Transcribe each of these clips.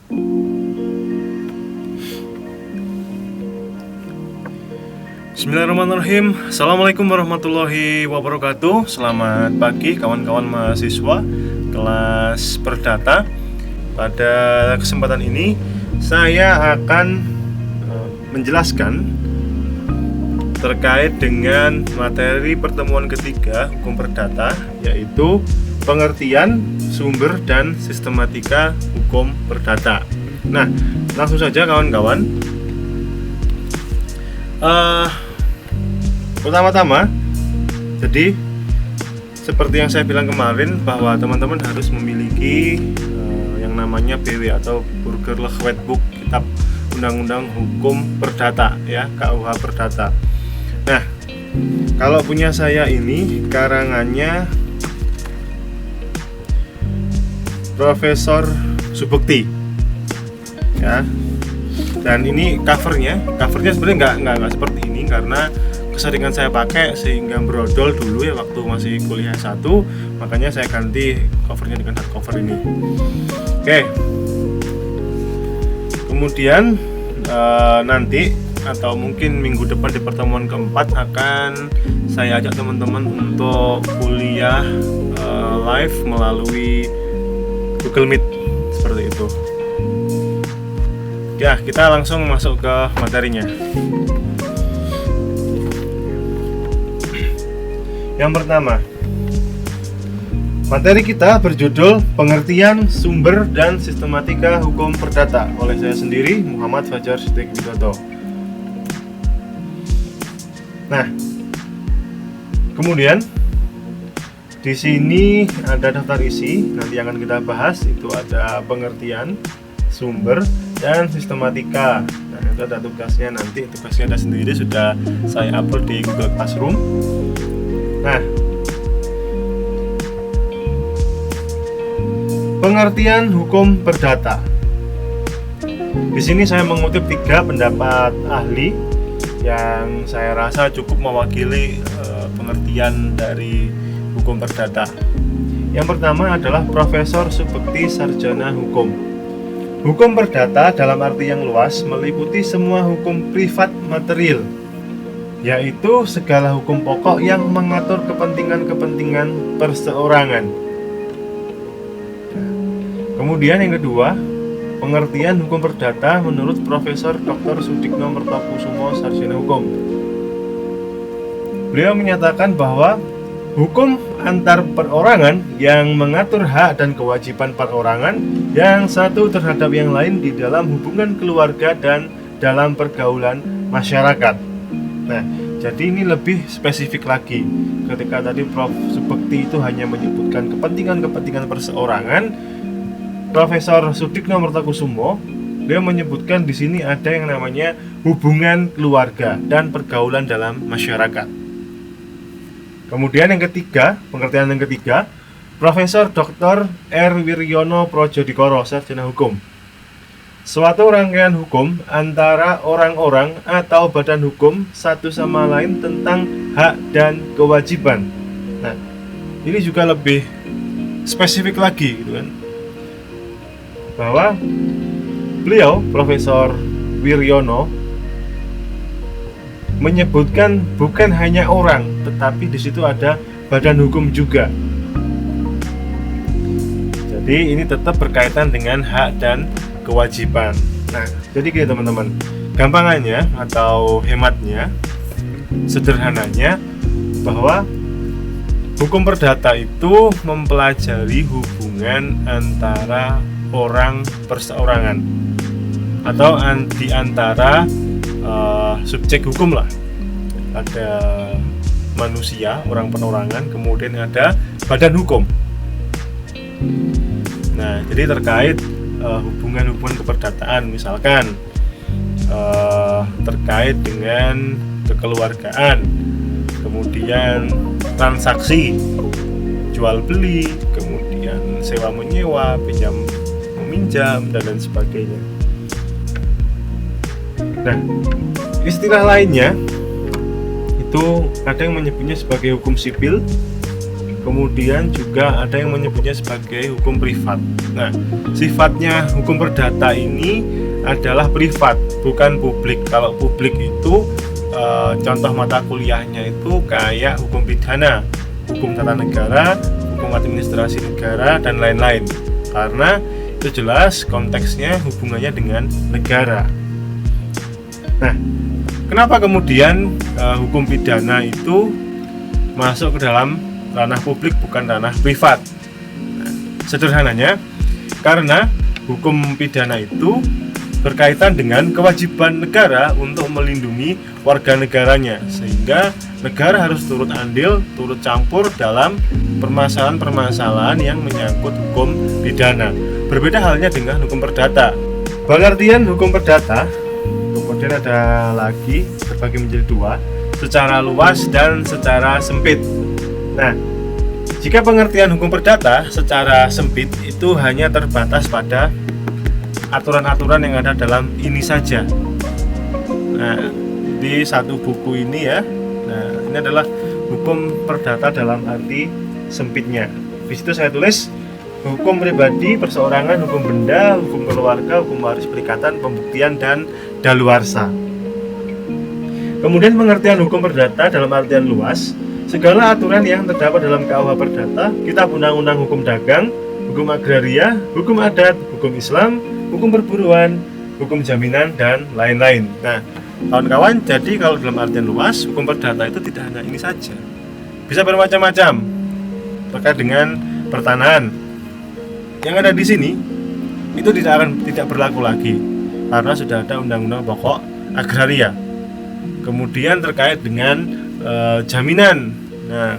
Bismillahirrahmanirrahim. Assalamualaikum warahmatullahi wabarakatuh. Selamat pagi kawan-kawan mahasiswa kelas Perdata. Pada kesempatan ini saya akan menjelaskan terkait dengan materi pertemuan ketiga hukum perdata, yaitu pengertian, sumber, dan sistematika hukum perdata. Nah, langsung saja kawan-kawan. Pertama-tama, jadi seperti yang saya bilang kemarin bahwa teman-teman harus memiliki yang namanya BW atau Burgerlijk Wetboek, kitab undang-undang hukum perdata, ya, KUH Perdata. Nah, kalau punya saya ini karangannya Profesor Subekti, ya. Dan ini covernya sebenarnya nggak seperti ini karena keseringan saya pakai sehingga brodol dulu ya waktu masih kuliah 1, makanya saya ganti covernya dengan hardcover ini. Oke. Kemudian nanti atau mungkin minggu depan di pertemuan keempat akan saya ajak teman-teman untuk kuliah live melalui Google Meet seperti itu. Ya, kita langsung masuk ke materinya. Yang pertama, materi kita berjudul Pengertian, Sumber, dan Sistematika Hukum Perdata oleh saya sendiri, Muhammad Fajar Siddiq Widodo. Nah, kemudian di sini ada daftar isi. Nanti akan kita bahas itu ada pengertian, sumber, dan sistematika. Nah, itu ada tugasnya, nanti tugasnya ada sendiri, sudah saya upload di Google Classroom. Nah, pengertian hukum perdata. Di sini saya mengutip 3 pendapat ahli yang saya rasa cukup mewakili pengertian dari hukum perdata. Yang pertama adalah Profesor Subekti, sarjana hukum. Hukum perdata dalam arti yang luas meliputi semua hukum privat material, yaitu segala hukum pokok yang mengatur kepentingan-kepentingan perseorangan. Kemudian yang kedua, pengertian hukum perdata menurut Profesor Dr. Sudikno Mertokusumo, sarjana hukum. Beliau menyatakan bahwa hukum antar perorangan yang mengatur hak dan kewajiban perorangan yang satu terhadap yang lain di dalam hubungan keluarga dan dalam pergaulan masyarakat. Nah, jadi ini lebih spesifik lagi. Ketika tadi Prof. Subekti itu hanya menyebutkan kepentingan-kepentingan perseorangan, Profesor Sudikno Mertokusumo dia menyebutkan di sini ada yang namanya hubungan keluarga dan pergaulan dalam masyarakat. Kemudian yang ketiga, pengertian yang ketiga, Profesor Dr. R. Wiryono Projodikoro, sarjana hukum. Suatu rangkaian hukum antara orang-orang atau badan hukum satu sama lain tentang hak dan kewajiban. Nah, ini juga lebih spesifik lagi, gitu kan? Bahwa beliau, Profesor Wiryono, menyebutkan bukan hanya orang, tetapi di situ ada badan hukum juga. Jadi ini tetap berkaitan dengan hak dan kewajiban. Nah, jadi gini teman-teman, gampangannya atau hematnya, sederhananya, bahwa hukum perdata itu mempelajari hubungan antara orang perseorangan atau di antara subjek hukum lah. Ada manusia, orang perorangan, kemudian ada badan hukum. Nah, jadi terkait hubungan-hubungan keperdataan, misalkan terkait dengan kekeluargaan, kemudian transaksi jual beli, kemudian sewa menyewa, pinjam meminjam, dan lain sebagainya. Nah, istilah lainnya itu ada yang menyebutnya sebagai hukum sipil, kemudian juga ada yang menyebutnya sebagai hukum privat. Nah, sifatnya hukum perdata ini adalah privat, bukan publik. Kalau publik itu contoh mata kuliahnya itu kayak hukum pidana, hukum tata negara, hukum administrasi negara, dan lain-lain. Karena itu jelas konteksnya hubungannya dengan negara. Nah, kenapa kemudian hukum pidana itu masuk ke dalam ranah publik bukan ranah privat? Nah, sederhananya karena hukum pidana itu berkaitan dengan kewajiban negara untuk melindungi warga negaranya, sehingga negara harus turut andil, turut campur dalam permasalahan-permasalahan yang menyangkut hukum pidana. Berbeda halnya dengan hukum perdata. Pengertian hukum perdata kemudian ada lagi terbagi menjadi dua, secara luas dan secara sempit. Nah, jika pengertian hukum perdata secara sempit itu hanya terbatas pada aturan-aturan yang ada dalam ini saja. Nah, di satu buku ini ya. Nah, ini adalah hukum perdata dalam arti sempitnya. Di situ saya tulis hukum pribadi, perseorangan, hukum benda, hukum keluarga, hukum waris, perikatan, pembuktian, dan daluarsa. Kemudian pengertian hukum perdata dalam artian luas, segala aturan yang terdapat dalam KUH Perdata, Kitab Undang-Undang Hukum Dagang, hukum agraria, hukum adat, hukum Islam, hukum perburuan, hukum jaminan, dan lain-lain. Nah, kawan-kawan, jadi kalau dalam artian luas, hukum perdata itu tidak hanya ini saja, bisa bermacam-macam terkait dengan pertanahan. Yang ada di sini itu tidak berlaku lagi karena sudah ada Undang-Undang Pokok Agraria. Kemudian terkait dengan jaminan. Nah,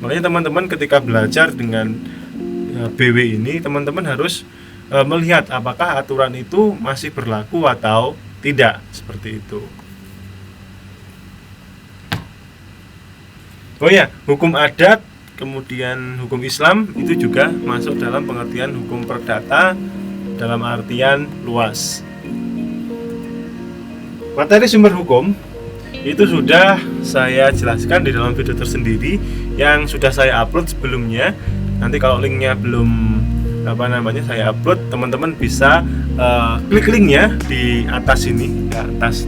makanya teman-teman ketika belajar dengan BW ini, teman-teman harus melihat apakah aturan itu masih berlaku atau tidak, seperti itu. Oh ya, hukum adat, kemudian hukum Islam itu juga masuk dalam pengertian hukum perdata dalam artian luas. Materi sumber hukum itu sudah saya jelaskan di dalam video tersendiri yang sudah saya upload sebelumnya. Nanti kalau linknya belum saya upload, teman-teman bisa klik linknya di atas ini, di atas,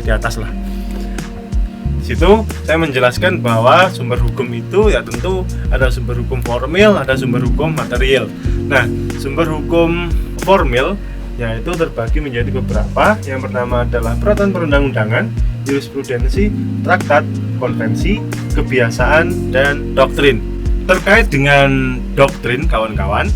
di atas lah. Di situ saya menjelaskan bahwa sumber hukum itu ya tentu ada sumber hukum formil, ada sumber hukum material. Nah, sumber hukum formil yaitu terbagi menjadi beberapa. Yang pertama adalah peraturan perundang-undangan, jurisprudensi, traktat, konvensi, kebiasaan, dan doktrin. Terkait dengan doktrin, kawan-kawan,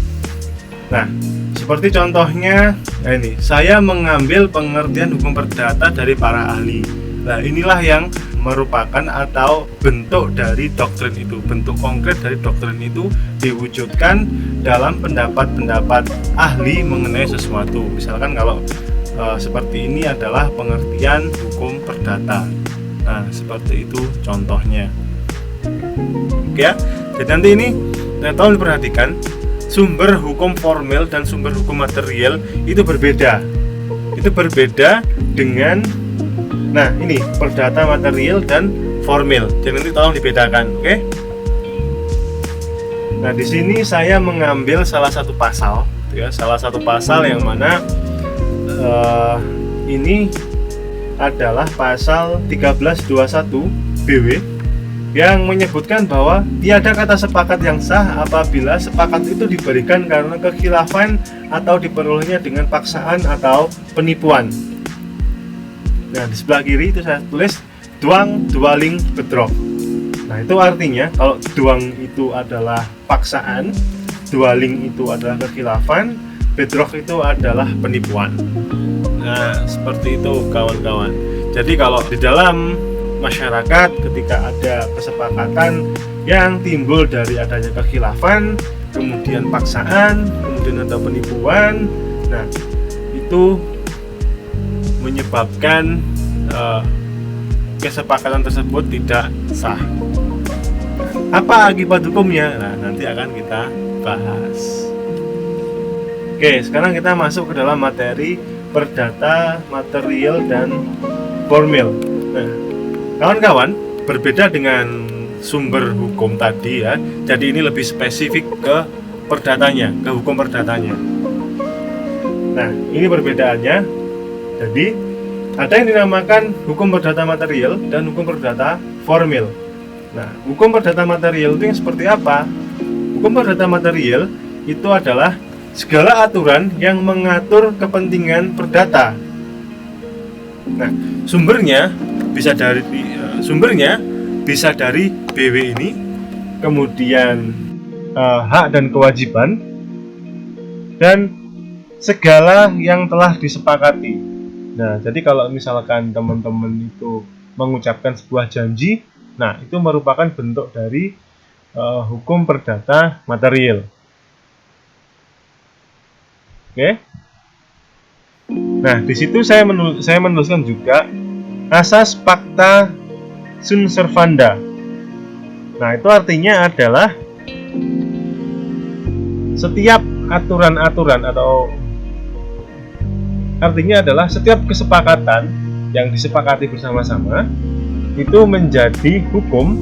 nah seperti contohnya ini, saya mengambil pengertian hukum perdata dari para ahli. Nah, inilah yang merupakan atau bentuk dari doktrin itu, bentuk konkret dari doktrin itu diwujudkan dalam pendapat-pendapat ahli mengenai sesuatu. Misalkan kalau seperti ini adalah pengertian hukum perdata. Nah, seperti itu contohnya. Oke ya. Jadi nanti ini tolong diperhatikan, sumber hukum formil dan sumber hukum material itu berbeda. Itu berbeda dengan, nah ini perdata material dan formil. Jadi nanti tolong dibedakan, oke? Nah, di sini saya mengambil salah satu pasal, ya, salah satu pasal yang mana ini adalah pasal 1321 BW yang menyebutkan bahwa tiada kata sepakat yang sah apabila sepakat itu diberikan karena kekhilafan atau diperolehnya dengan paksaan atau penipuan. Nah, di sebelah kiri itu saya tulis duang, dualing, bedrog. Nah, itu artinya kalau duang itu adalah paksaan, dualing itu adalah kekhilafan, bedrog itu adalah penipuan. Nah, seperti itu kawan-kawan. Jadi kalau di dalam masyarakat ketika ada kesepakatan yang timbul dari adanya kekhilafan, kemudian paksaan, kemudian ada penipuan, nah itu menyebabkan kesepakatan tersebut tidak sah. Apa akibat hukumnya? Nah, nanti akan kita bahas. Oke, sekarang kita masuk ke dalam materi perdata, material, dan formil. Nah, kawan-kawan, berbeda dengan sumber hukum tadi ya. Jadi ini lebih spesifik ke perdatanya, ke hukum perdatanya. Nah, ini perbedaannya. Jadi ada yang dinamakan hukum perdata material dan hukum perdata formil. Nah, hukum perdata material itu yang seperti apa? Hukum perdata material itu adalah segala aturan yang mengatur kepentingan perdata. Nah, sumbernya bisa dari BW ini, kemudian hak dan kewajiban, dan segala yang telah disepakati. Nah, jadi kalau misalkan teman-teman itu mengucapkan sebuah janji, nah itu merupakan bentuk dari hukum perdata material. Oke. Nah, di situ saya menuliskan juga asas pacta sunt servanda. Nah, itu artinya adalah setiap aturan-aturan atau artinya adalah setiap kesepakatan yang disepakati bersama-sama itu menjadi hukum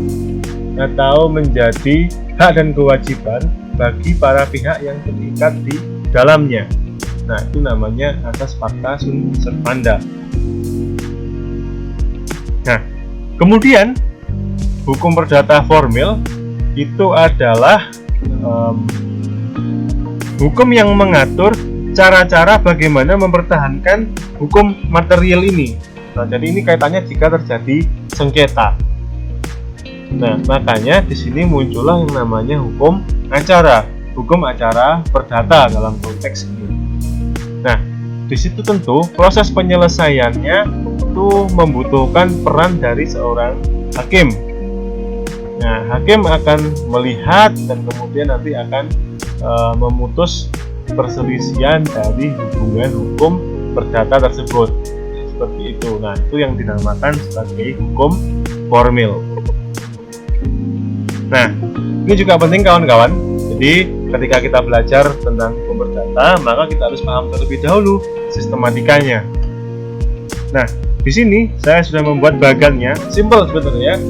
atau menjadi hak dan kewajiban bagi para pihak yang terikat di dalamnya. Nah, itu namanya asas pacta sunt servanda. Nah, kemudian hukum perdata formil itu adalah hukum yang mengatur cara-cara bagaimana mempertahankan hukum material ini. Nah, jadi ini kaitannya jika terjadi sengketa. Nah, makanya di sini muncullah yang namanya hukum acara perdata dalam konteks ini. Nah, di situ tentu proses penyelesaiannya itu membutuhkan peran dari seorang hakim. Nah, hakim akan melihat dan kemudian nanti akan memutus perselisihan dari hubungan hukum perdata tersebut. Seperti itu. Nah, itu yang dinamakan sebagai hukum formil. Nah, ini juga penting kawan-kawan. Jadi, ketika kita belajar tentang hukum perdata, maka kita harus paham terlebih dahulu sistematikanya. Nah, di sini saya sudah membuat bagannya, simple sebenarnya.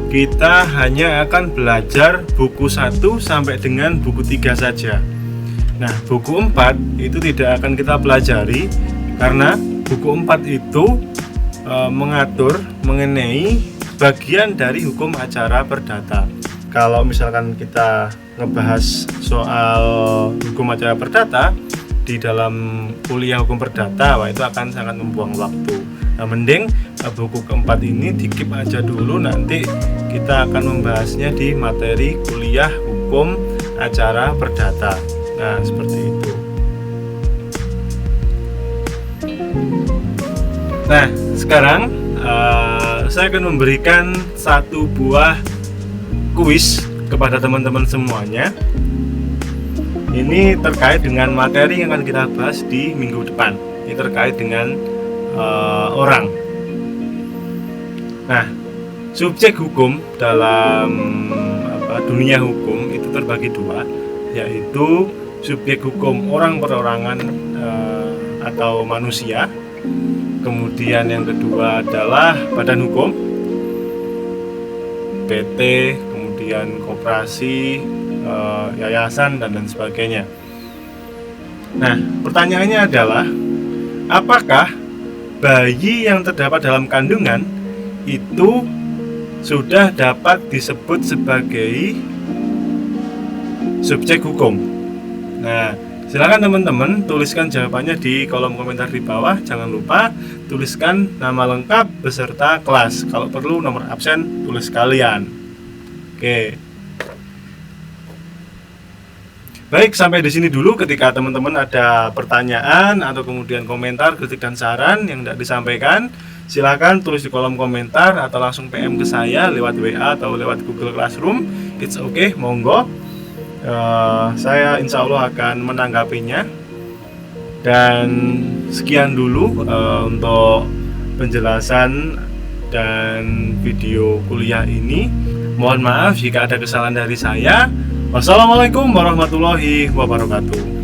Kita hanya akan belajar buku 1 sampai dengan buku 3 saja. Nah, buku 4 itu tidak akan kita pelajari karena buku 4 itu mengatur mengenai bagian dari hukum acara perdata. Kalau misalkan kita ngebahas soal hukum acara perdata di dalam kuliah hukum perdata, wah itu akan sangat membuang waktu. Nah, mending buku keempat ini di-keep aja dulu, nanti kita akan membahasnya di materi kuliah hukum acara perdata. Nah, seperti itu. Nah, sekarang saya akan memberikan satu buah kuis kepada teman-teman semuanya. Ini terkait dengan materi yang akan kita bahas di minggu depan. Ini terkait dengan orang. Nah, subjek hukum dalam dunia hukum itu terbagi dua, yaitu subjek hukum orang perorangan atau manusia. Kemudian yang kedua adalah badan hukum, PT, kemudian koperasi, yayasan, dan lain sebagainya. Nah, pertanyaannya adalah, apakah bayi yang terdapat dalam kandungan itu sudah dapat disebut sebagai subjek hukum? Nah, silakan teman-teman tuliskan jawabannya di kolom komentar di bawah. Jangan lupa tuliskan nama lengkap beserta kelas. Kalau perlu nomor absen tulis sekalian. Oke. Baik, sampai di sini dulu. Ketika teman-teman ada pertanyaan atau kemudian komentar, kritik dan saran yang tidak disampaikan, silakan tulis di kolom komentar atau langsung PM ke saya lewat WA atau lewat Google Classroom. It's okay, monggo. Saya insya Allah akan menanggapinya. Dan sekian dulu untuk penjelasan dan video kuliah ini. Mohon maaf jika ada kesalahan dari saya. Wassalamualaikum warahmatullahi wabarakatuh.